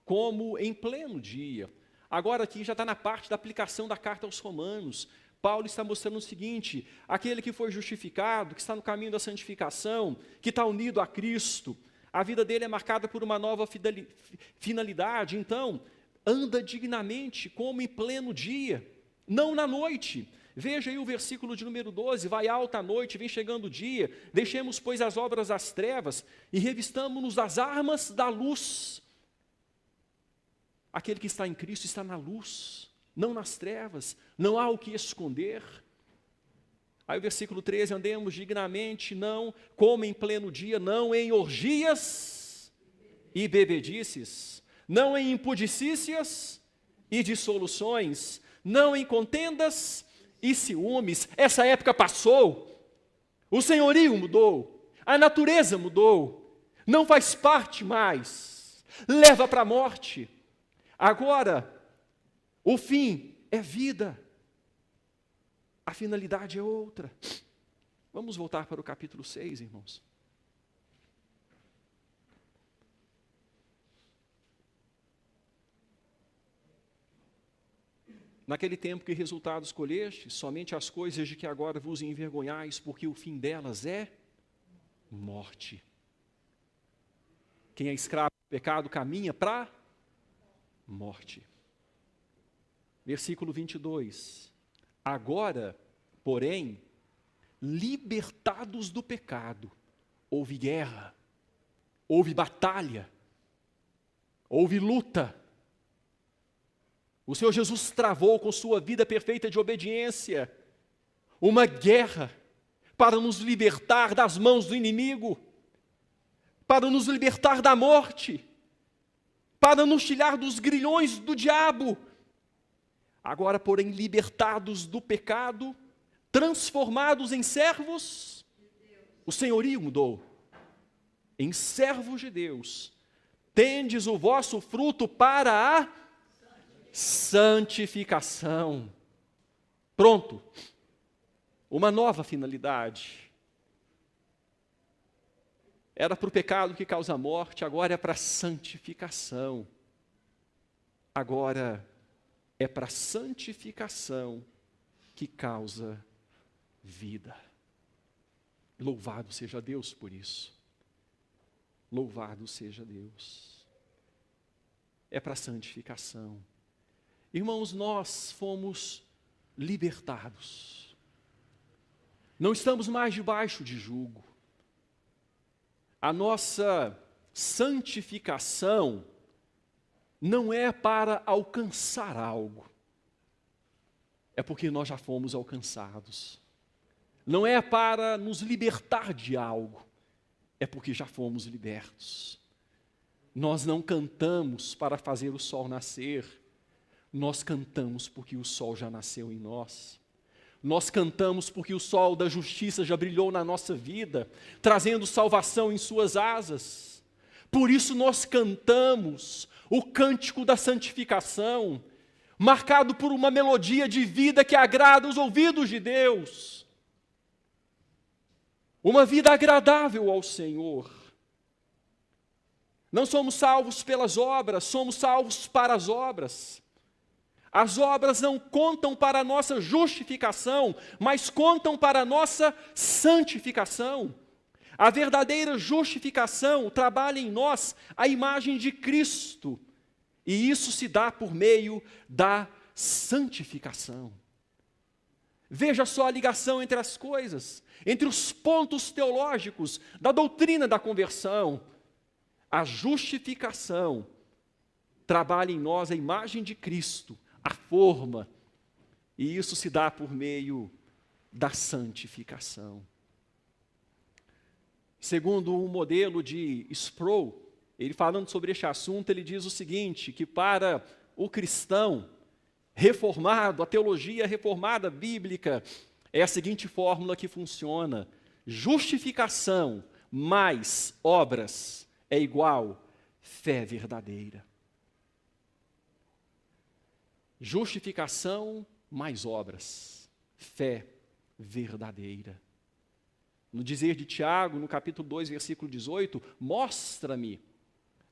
como em pleno dia. Agora aqui já está na parte da aplicação da carta aos Romanos. Paulo está mostrando o seguinte: aquele que foi justificado, que está no caminho da santificação, que está unido a Cristo, a vida dele é marcada por uma nova finalidade. Então, anda dignamente, como em pleno dia, não na noite. Veja aí o versículo de número 12, vai alta a noite, vem chegando o dia, deixemos, pois, as obras das trevas e revistamo-nos das armas da luz. Aquele que está em Cristo está na luz, não nas trevas, não há o que esconder. Aí o versículo 13, andemos dignamente, não como em pleno dia, não em orgias e bebedices, não em impudicícias e dissoluções, não em contendas e ciúmes. Essa época passou, o senhorio mudou, a natureza mudou, não faz parte mais, leva para a morte. Agora, o fim é vida, a finalidade é outra. Vamos voltar para o capítulo 6, irmãos. Naquele tempo que resultados colheste, somente as coisas de que agora vos envergonhais, porque o fim delas é morte. Quem é escravo do pecado caminha para morte. Versículo 22. Agora, porém, libertados do pecado, houve guerra, houve batalha, houve luta. O Senhor Jesus travou com sua vida perfeita de obediência uma guerra para nos libertar das mãos do inimigo, para nos libertar da morte, para nos tirar dos grilhões do diabo. Agora, porém, libertados do pecado, transformados em servos, o senhorio mudou. Em servos de Deus, tendes o vosso fruto para a santificação. Pronto. Uma nova finalidade. Era para o pecado que causa morte, agora é para a santificação. Agora é para a santificação que causa vida. Louvado seja Deus por isso. Louvado seja Deus. É para a santificação. Irmãos, nós fomos libertados. Não estamos mais debaixo de jugo. A nossa santificação não é para alcançar algo. É porque nós já fomos alcançados. Não é para nos libertar de algo. É porque já fomos libertos. Nós não cantamos para fazer o sol nascer. Nós cantamos porque o sol já nasceu em nós. Nós cantamos porque o sol da justiça já brilhou na nossa vida, trazendo salvação em suas asas. Por isso nós cantamos o cântico da santificação, marcado por uma melodia de vida que agrada os ouvidos de Deus. Uma vida agradável ao Senhor. Não somos salvos pelas obras, somos salvos para as obras. As obras não contam para a nossa justificação, mas contam para a nossa santificação. A verdadeira justificação trabalha em nós a imagem de Cristo, e isso se dá por meio da santificação. Veja só a ligação entre as coisas, entre os pontos teológicos da doutrina da conversão. A justificação trabalha em nós a imagem de Cristo, a forma, e isso se dá por meio da santificação. Segundo um modelo de Sproul, ele falando sobre este assunto, ele diz o seguinte, que para o cristão reformado, a teologia reformada bíblica, é a seguinte fórmula que funciona: justificação mais obras é igual fé verdadeira. Justificação mais obras, fé verdadeira. No dizer de Tiago, no capítulo 2, versículo 18, mostra-me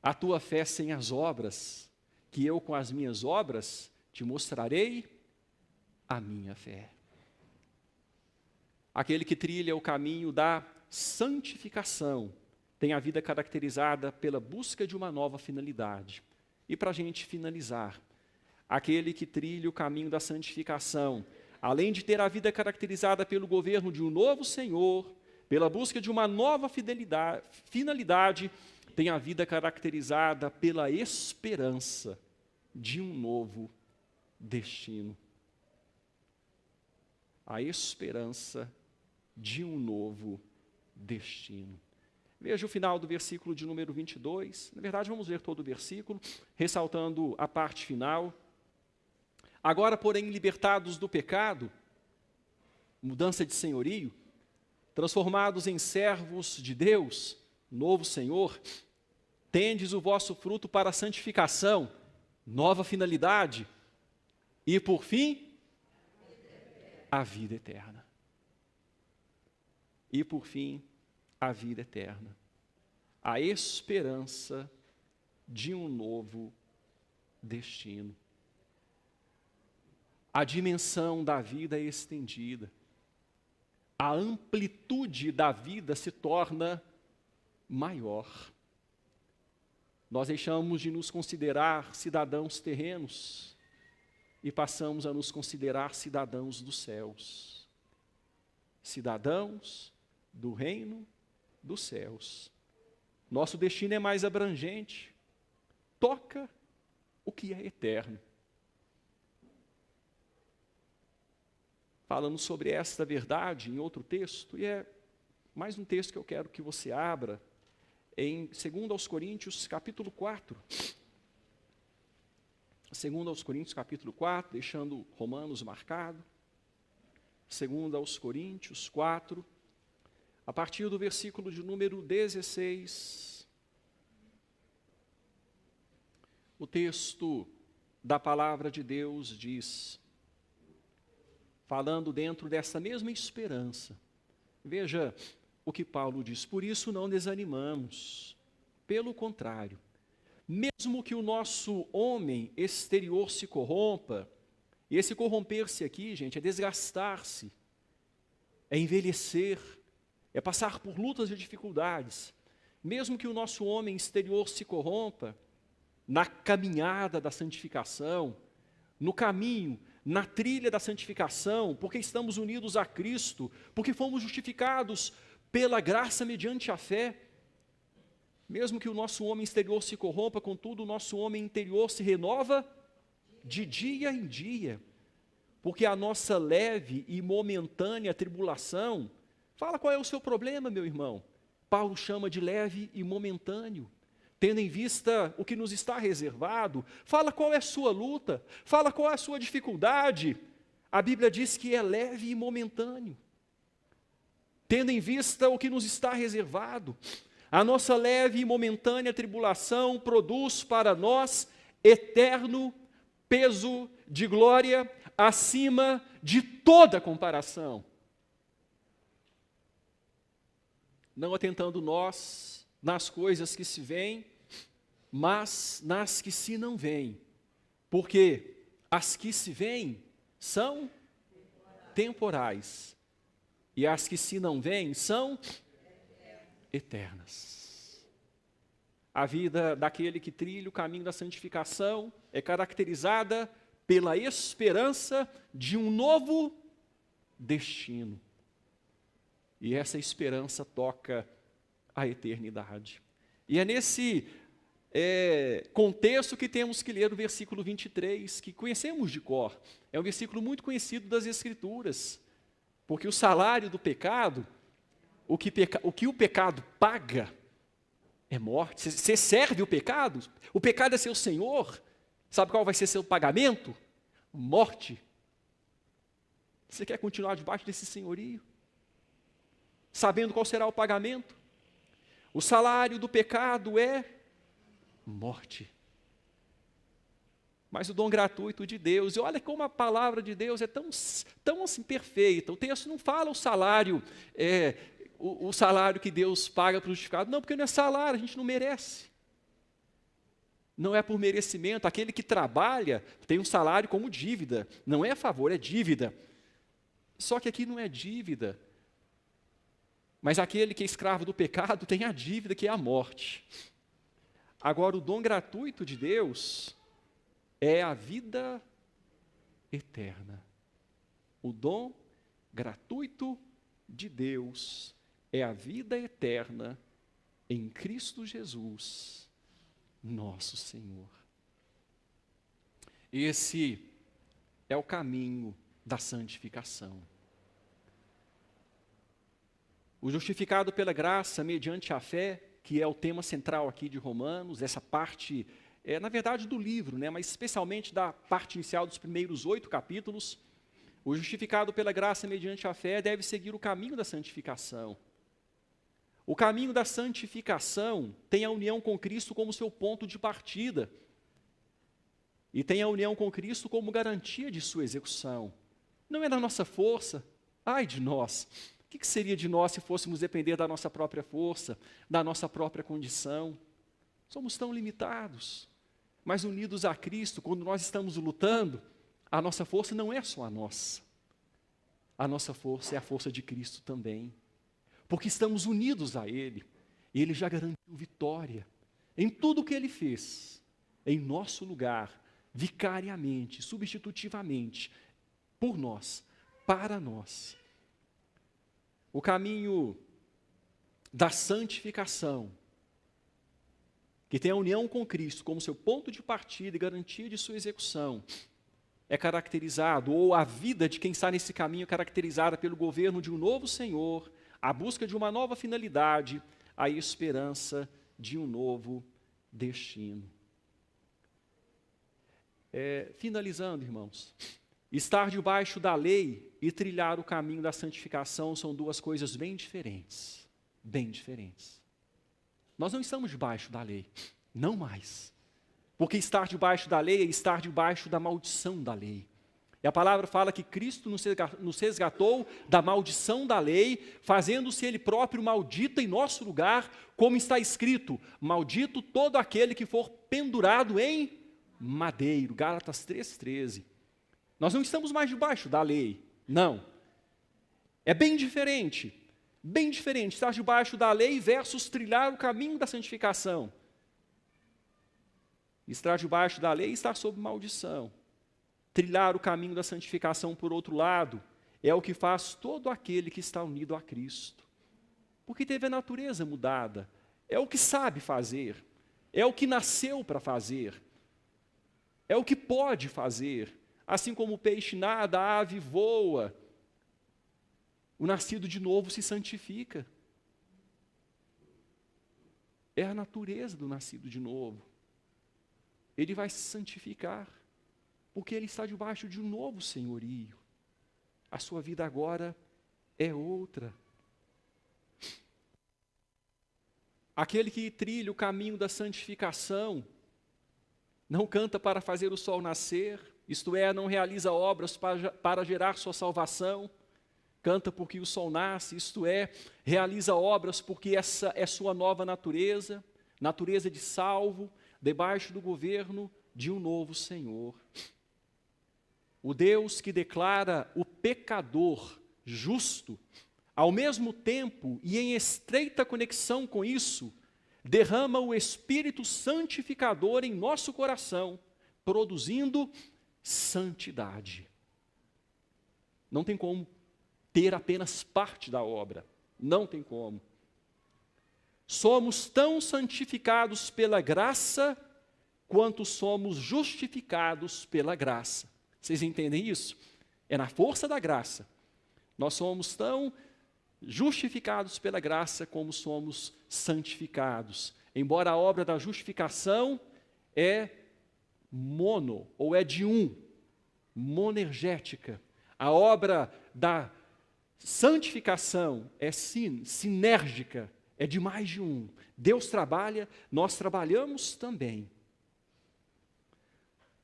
a tua fé sem as obras, que eu com as minhas obras te mostrarei a minha fé. Aquele que trilha o caminho da santificação tem a vida caracterizada pela busca de uma nova finalidade. E para a gente finalizar, aquele que trilha o caminho da santificação, além de ter a vida caracterizada pelo governo de um novo Senhor, pela busca de uma nova finalidade, tem a vida caracterizada pela esperança de um novo destino. A esperança de um novo destino. Veja o final do versículo de número 22. Na verdade, vamos ver todo o versículo, ressaltando a parte final. Agora, porém, libertados do pecado, mudança de senhorio, transformados em servos de Deus, novo Senhor, tendes o vosso fruto para a santificação, nova finalidade, e por fim, a vida eterna. E por fim, a vida eterna. A esperança de um novo destino. A dimensão da vida é estendida. A amplitude da vida se torna maior. Nós deixamos de nos considerar cidadãos terrenos e passamos a nos considerar cidadãos dos céus. Cidadãos do reino dos céus. Nosso destino é mais abrangente. Toca o que é eterno. falando sobre esta verdade em outro texto, e é mais um texto que eu quero que você abra, em 2 Coríntios, capítulo 4. 2 Coríntios, capítulo 4, deixando Romanos marcado. 2 Coríntios 4, a partir do versículo de número 16. O texto da palavra de Deus diz, falando dentro dessa mesma esperança. Veja o que Paulo diz: por isso não desanimamos, pelo contrário, mesmo que o nosso homem exterior se corrompa, e esse corromper-se aqui, gente, é desgastar-se, é envelhecer, é passar por lutas e dificuldades, mesmo que o nosso homem exterior se corrompa, na caminhada da santificação, no caminho, na trilha da santificação, porque estamos unidos a Cristo, porque fomos justificados pela graça mediante a fé, mesmo que o nosso homem exterior se corrompa, contudo, o nosso homem interior se renova de dia em dia, porque a nossa leve e momentânea tribulação, fala qual é o seu problema, meu irmão? Paulo chama de leve e momentâneo, tendo em vista o que nos está reservado. Fala qual é a sua luta, fala qual é a sua dificuldade. A Bíblia diz que é leve e momentâneo, tendo em vista o que nos está reservado. A nossa leve e momentânea tribulação produz para nós eterno peso de glória acima de toda comparação. Não atentando nós nas coisas que se veem, mas nas que se não veem. Porque as que se veem são temporais, e as que se não veem são eternas. A vida daquele que trilha o caminho da santificação é caracterizada pela esperança de um novo destino. E essa esperança toca a eternidade. E é nesse contexto que temos que ler o versículo 23, que conhecemos de cor. É um versículo muito conhecido das Escrituras, porque o salário do pecado, o que o pecado paga, é morte. Você serve o pecado é seu senhor. Sabe qual vai ser seu pagamento? Morte. Você quer continuar debaixo desse senhorio? Sabendo qual será o pagamento? O salário do pecado é morte. Mas o dom gratuito de Deus, e olha como a palavra de Deus é tão assim perfeita. O texto não fala o salário, o salário que Deus paga para o justificado. Não, porque não é salário, a gente não merece. Não é por merecimento. Aquele que trabalha tem um salário como dívida. Não é favor, é dívida. Só que aqui não é dívida. Mas aquele que é escravo do pecado tem a dívida, que é a morte. Agora, o dom gratuito de Deus é a vida eterna. O dom gratuito de Deus é a vida eterna em Cristo Jesus, nosso Senhor. Esse é o caminho da santificação. O justificado pela graça mediante a fé, que é o tema central aqui de Romanos, essa parte, na verdade do livro, mas especialmente da parte inicial dos primeiros 8 capítulos, o justificado pela graça mediante a fé deve seguir o caminho da santificação. O caminho da santificação tem a união com Cristo como seu ponto de partida, e tem a união com Cristo como garantia de sua execução. Não é da nossa força, ai de nós. O que seria de nós se fôssemos depender da nossa própria força, da nossa própria condição? Somos tão limitados, mas unidos a Cristo, quando nós estamos lutando, a nossa força não é só a nossa. A nossa força é a força de Cristo também, porque estamos unidos a Ele, e Ele já garantiu vitória em tudo o que Ele fez, em nosso lugar, vicariamente, substitutivamente, por nós, para nós. O caminho da santificação, que tem a união com Cristo como seu ponto de partida e garantia de sua execução, é caracterizado, ou a vida de quem está nesse caminho é caracterizada pelo governo de um novo Senhor, a busca de uma nova finalidade, a esperança de um novo destino. Finalizando, irmãos, estar debaixo da lei e trilhar o caminho da santificação são duas coisas bem diferentes, bem diferentes. Nós não estamos debaixo da lei, não mais. Porque estar debaixo da lei é estar debaixo da maldição da lei. E a palavra fala que Cristo nos resgatou da maldição da lei, fazendo-se Ele próprio maldito em nosso lugar, como está escrito, maldito todo aquele que for pendurado em madeiro. Gálatas 3,13. Nós não estamos mais debaixo da lei, não. É bem diferente estar debaixo da lei versus trilhar o caminho da santificação. Estar debaixo da lei e estar sob maldição. Trilhar o caminho da santificação, por outro lado, é o que faz todo aquele que está unido a Cristo. Porque teve a natureza mudada. É o que sabe fazer. É o que nasceu para fazer. É o que pode fazer. Assim como o peixe nada, a ave voa. O nascido de novo se santifica. É a natureza do nascido de novo. Ele vai se santificar, porque ele está debaixo de um novo senhorio. A sua vida agora é outra. Aquele que trilha o caminho da santificação, não canta para fazer o sol nascer, isto é, não realiza obras para gerar sua salvação, canta porque o sol nasce, isto é, realiza obras porque essa é sua nova natureza, natureza de salvo, debaixo do governo de um novo Senhor. O Deus que declara o pecador justo, ao mesmo tempo e em estreita conexão com isso, derrama o Espírito santificador em nosso coração, produzindo santidade. Não tem como ter apenas parte da obra, não tem como. Somos tão santificados pela graça, quanto somos justificados pela graça. Vocês entendem isso? É na força da graça. Nós somos tão justificados pela graça, como somos santificados. Embora a obra da justificação é mono, ou é de um, monergética. A obra da santificação é sinérgica, é de mais de um. Deus trabalha, nós trabalhamos também.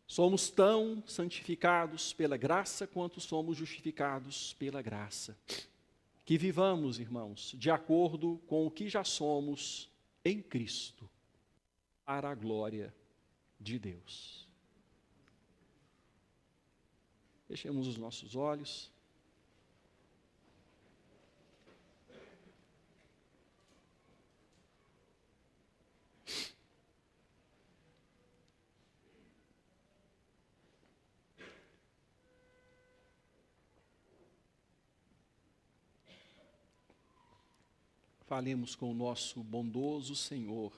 Somos tão santificados pela graça quanto somos justificados pela graça. Que vivamos, irmãos, de acordo com o que já somos em Cristo, para a glória de Deus. Fechemos os nossos olhos. Falemos com o nosso bondoso Senhor,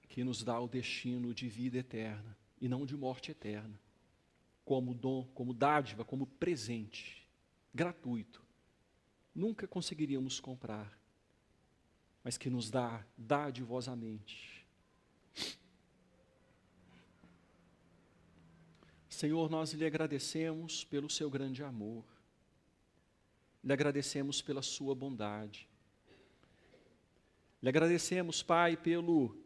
que nos dá o destino de vida eterna e não de morte eterna, como dom, como dádiva, como presente, gratuito. Nunca conseguiríamos comprar, mas que nos dá dadivosamente. Senhor, nós lhe agradecemos pelo seu grande amor, lhe agradecemos pela sua bondade. Lhe agradecemos, Pai, pelo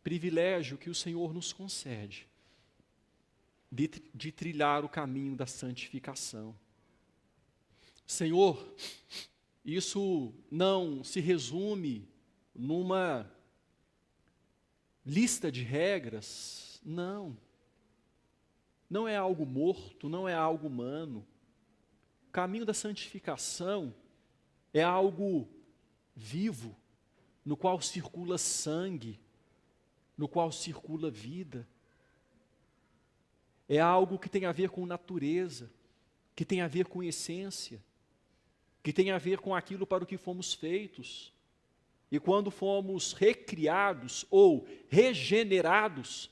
privilégio que o Senhor nos concede de trilhar o caminho da santificação. Senhor, isso não se resume numa lista de regras, não. Não é algo morto, não é algo humano. O caminho da santificação é algo vivo, no qual circula sangue, no qual circula vida. É algo que tem a ver com natureza, que tem a ver com essência, que tem a ver com aquilo para o que fomos feitos. E quando fomos recriados ou regenerados,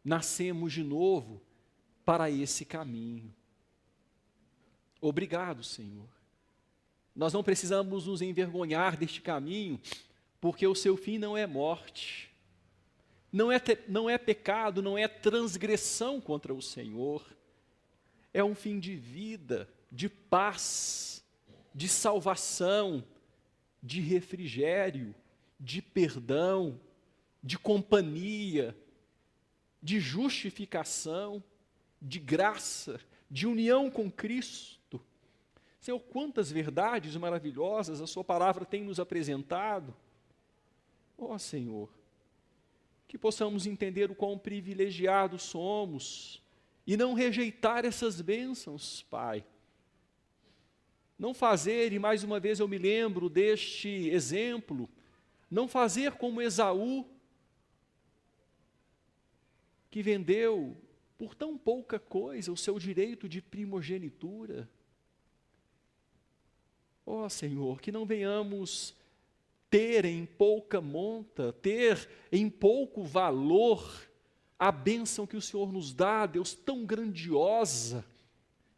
nascemos de novo para esse caminho. Obrigado, Senhor. Nós não precisamos nos envergonhar deste caminho, porque o seu fim não é morte, não é pecado, não é transgressão contra o Senhor, é um fim de vida, de paz, de salvação, de refrigério, de perdão, de companhia, de justificação, de graça, de união com Cristo. Senhor, quantas verdades maravilhosas a sua palavra tem nos apresentado. Ó Senhor, que possamos entender o quão privilegiados somos e não rejeitar essas bênçãos, Pai. Não fazer, e mais uma vez eu me lembro deste exemplo, não fazer como Esaú, que vendeu por tão pouca coisa o seu direito de primogenitura. Ó Senhor, que não venhamos ter em pouca monta, ter em pouco valor a bênção que o Senhor nos dá, Deus, tão grandiosa,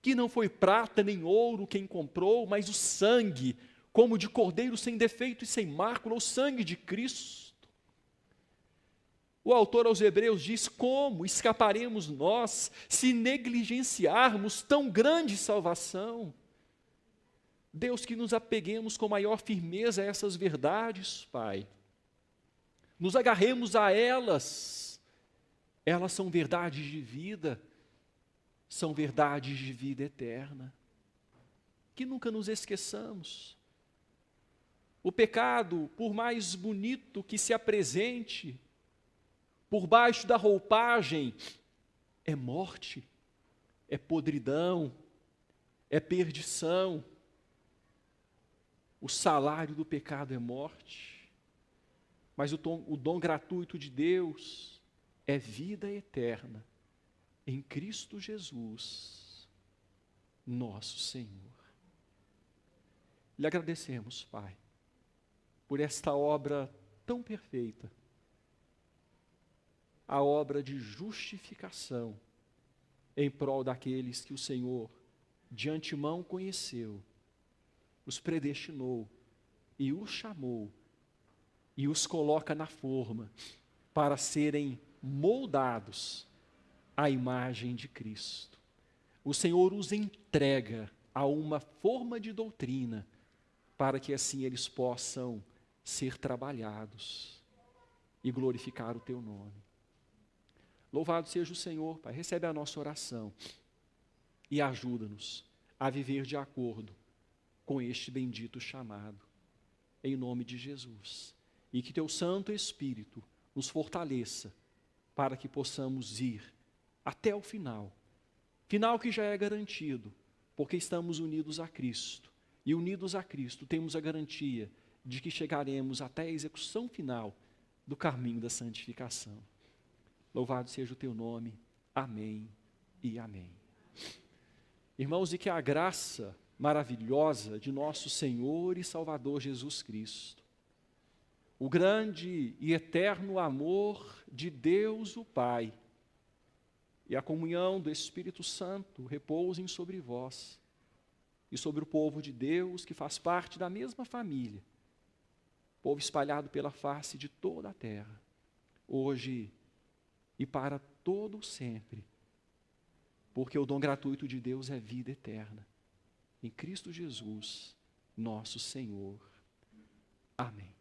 que não foi prata nem ouro quem comprou, mas o sangue, como de cordeiro sem defeito e sem mácula, o sangue de Cristo. O autor aos Hebreus diz: como escaparemos nós se negligenciarmos tão grande salvação? Deus, que nos apeguemos com maior firmeza a essas verdades, Pai. Nos agarremos a elas. Elas são verdades de vida, são verdades de vida eterna. Que nunca nos esqueçamos. O pecado, por mais bonito que se apresente, por baixo da roupagem, é morte, é podridão, é perdição. O salário do pecado é morte, mas o dom gratuito de Deus é vida eterna em Cristo Jesus, nosso Senhor. Lhe agradecemos, Pai, por esta obra tão perfeita, a obra de justificação em prol daqueles que o Senhor de antemão conheceu, os predestinou e os chamou e os coloca na forma para serem moldados à imagem de Cristo. O Senhor os entrega a uma forma de doutrina para que assim eles possam ser trabalhados e glorificar o teu nome. Louvado seja o Senhor, Pai. Recebe a nossa oração e ajuda-nos a viver de acordo com este bendito chamado, em nome de Jesus. E que teu Santo Espírito nos fortaleça para que possamos ir até o final que já é garantido, porque estamos unidos a Cristo. E unidos a Cristo temos a garantia de que chegaremos até a execução final do caminho da santificação. Louvado seja o teu nome. Amém e amém. Irmãos, e que a graça maravilhosa de nosso Senhor e Salvador Jesus Cristo, o grande e eterno amor de Deus o Pai e a comunhão do Espírito Santo repousem sobre vós e sobre o povo de Deus que faz parte da mesma família, povo espalhado pela face de toda a terra, hoje e para todo sempre, porque o dom gratuito de Deus é vida eterna, em Cristo Jesus, nosso Senhor. Amém.